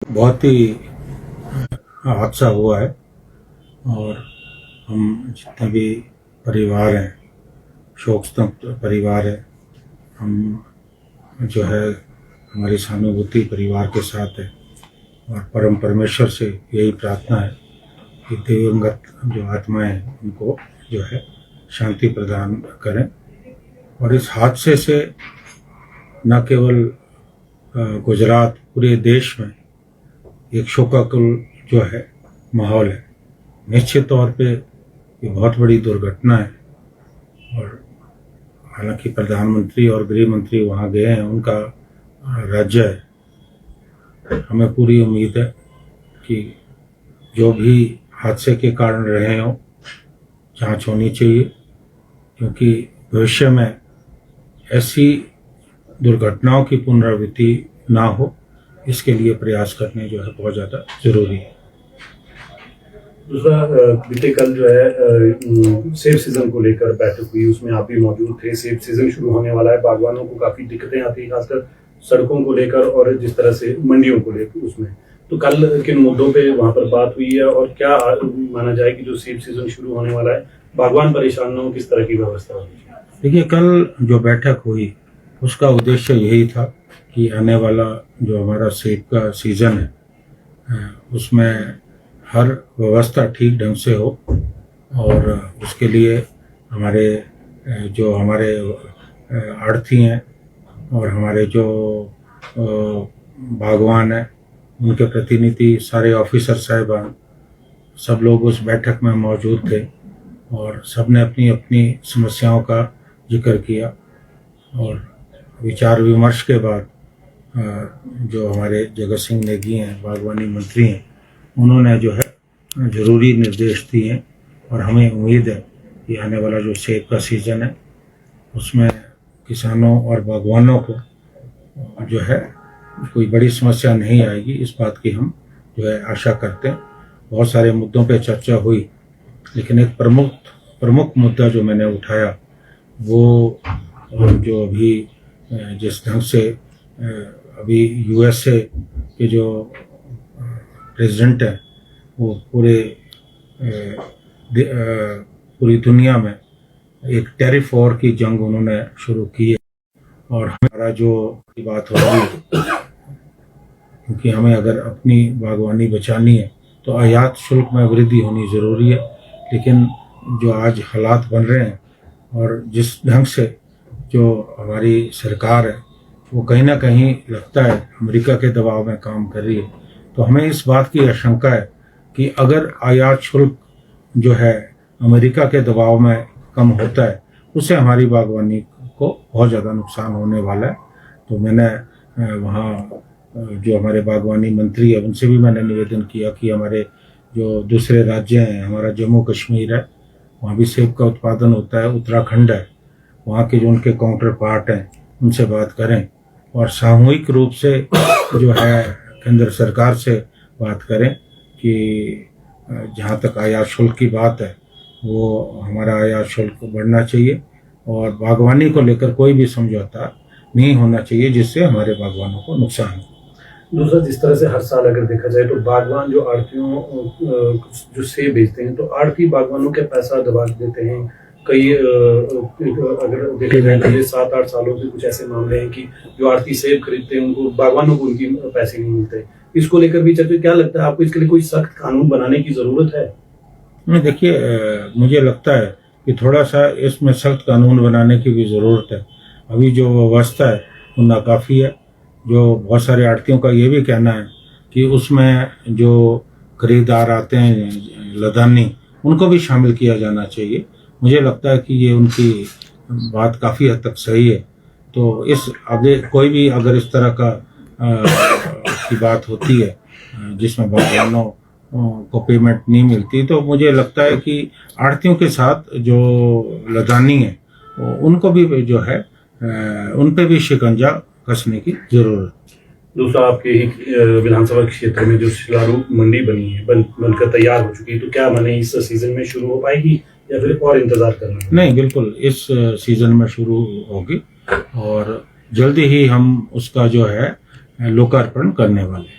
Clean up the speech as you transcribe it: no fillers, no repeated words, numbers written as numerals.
बहुत ही हादसा हुआ है और हम जितने भी परिवार हैं, शोक स्तब्ध परिवार है, हम जो है हमारी सहानुभूति परिवार के साथ है और परम परमेश्वर से यही प्रार्थना है कि दिवंगत जो आत्माएं उनको जो है शांति प्रदान करें। और इस हादसे से न केवल गुजरात, पूरे देश में एक शोकाकुल जो है माहौल है। निश्चित तौर पे ये बहुत बड़ी दुर्घटना है और हालांकि प्रधानमंत्री और गृह मंत्री वहाँ गए हैं, उनका राज्य है। हमें पूरी उम्मीद है कि जो भी हादसे के कारण रहे हों, जांच होनी चाहिए, क्योंकि भविष्य में ऐसी दुर्घटनाओं की पुनरावृत्ति ना हो, इसके लिए प्रयास करने जो है बहुत ज़्यादा ज़रूरी है। दूसरा, बीते कल जो है सेब सीजन को लेकर बैठक हुई, उसमें आप भी मौजूद थे। सेब सीजन शुरू होने वाला है, बागवानों को काफ़ी दिक्कतें आती हैं, खासकर सड़कों को लेकर और जिस तरह से मंडियों को लेकर। उसमें तो कल किन मुद्दों पे वहाँ पर बात हुई है और क्या माना जाए कि जो सेब सीजन शुरू होने वाला है, बागवान परेशान न हो, किस तरह की व्यवस्था होगी? देखिए, कल जो बैठक हुई उसका उद्देश्य यही था कि आने वाला जो हमारा सेब का सीज़न है उसमें हर व्यवस्था ठीक ढंग से हो और उसके लिए हमारे आड़ती हैं और हमारे जो बागवान हैं, उनके प्रतिनिधि, सारे ऑफिसर साहिबान, सब लोग उस बैठक में मौजूद थे और सब ने अपनी अपनी समस्याओं का जिक्र किया। और विचार विमर्श के बाद जो हमारे जगत सिंह नेगी हैं, बागवानी मंत्री हैं, उन्होंने जो है ज़रूरी निर्देश दिए और हमें उम्मीद है कि आने वाला जो सेब का सीज़न है उसमें किसानों और बागवानों को जो है कोई बड़ी समस्या नहीं आएगी, इस बात की हम जो है आशा करते हैं। बहुत सारे मुद्दों पे चर्चा हुई, लेकिन एक प्रमुख मुद्दा जो मैंने उठाया वो जो अभी जिस ढंग से अभी यूएसए के जो प्रेसिडेंट हैं वो पूरी दुनिया में एक टैरिफ वॉर की जंग उन्होंने शुरू की है और हमारा जो बात हो रही है, क्योंकि हमें अगर अपनी बागवानी बचानी है तो आयात शुल्क में वृद्धि होनी ज़रूरी है। लेकिन जो आज हालात बन रहे हैं और जिस ढंग से जो हमारी सरकार है वो कहीं ना कहीं लगता है अमेरिका के दबाव में काम कर रही है, तो हमें इस बात की आशंका है कि अगर आयात शुल्क जो है अमेरिका के दबाव में कम होता है, उससे हमारी बागवानी को बहुत ज़्यादा नुकसान होने वाला है। तो मैंने वहाँ जो हमारे बागवानी मंत्री है उनसे भी मैंने निवेदन किया कि हमारे जो दूसरे राज्य हैं, हमारा जम्मू कश्मीर है, वहाँ भी सेब का उत्पादन होता है, उत्तराखंड है, वहाँ के जो उनके काउंटर पार्ट हैं उनसे बात करें और सामूहिक रूप से जो है केंद्र सरकार से बात करें कि जहाँ तक आयात शुल्क की बात है वो हमारा आयात शुल्क बढ़ना चाहिए और बागवानी को लेकर कोई भी समझौता नहीं होना चाहिए जिससे हमारे बागवानों को नुकसान हो। दूसरा, जिस तरह से हर साल अगर देखा जाए तो बागवान जो आड़तियों जो सेब बेचते हैं तो आड़ती बागवानों के पैसा दबा देते हैं। कई अगर देखा जाए पिछले 7-8 सालों से कुछ ऐसे मामले हैं कि जो आड़ती सेब खरीदते हैं उनको, बागवानों को उनकी पैसे नहीं मिलते। इसको लेकर भी चर्चा, क्या लगता है आपको इसके लिए कोई सख्त कानून बनाने की ज़रूरत है? नहीं, देखिए, मुझे लगता है कि थोड़ा सा इसमें सख्त कानून बनाने की भी ज़रूरत है। अभी जो व्यवस्था है वो नाकाफ़ी है। जो बहुत सारे आड़तियों का ये भी कहना है कि उसमें जो खरीदार आते हैं लदानी, उनको भी शामिल किया जाना चाहिए। मुझे लगता है कि ये उनकी बात काफ़ी हद तक सही है। तो इस आगे कोई भी अगर इस तरह का की बात होती है जिसमें बागवानों को पेमेंट नहीं मिलती, तो मुझे लगता है कि आड़तियों के साथ जो लदानी है उनको भी जो है उन पे भी शिकंजा कसने की जरूरत। दूसरा, आपके विधानसभा क्षेत्र में जो शिलारू मंडी बनी है, बनकर तैयार हो चुकी है, तो क्या माने इस सीजन में शुरू हो पाएगी या फिर और इंतजार करना? नहीं, बिल्कुल इस सीजन में शुरू होगी और जल्दी ही हम उसका जो है लोकार्पण करने वाले हैं।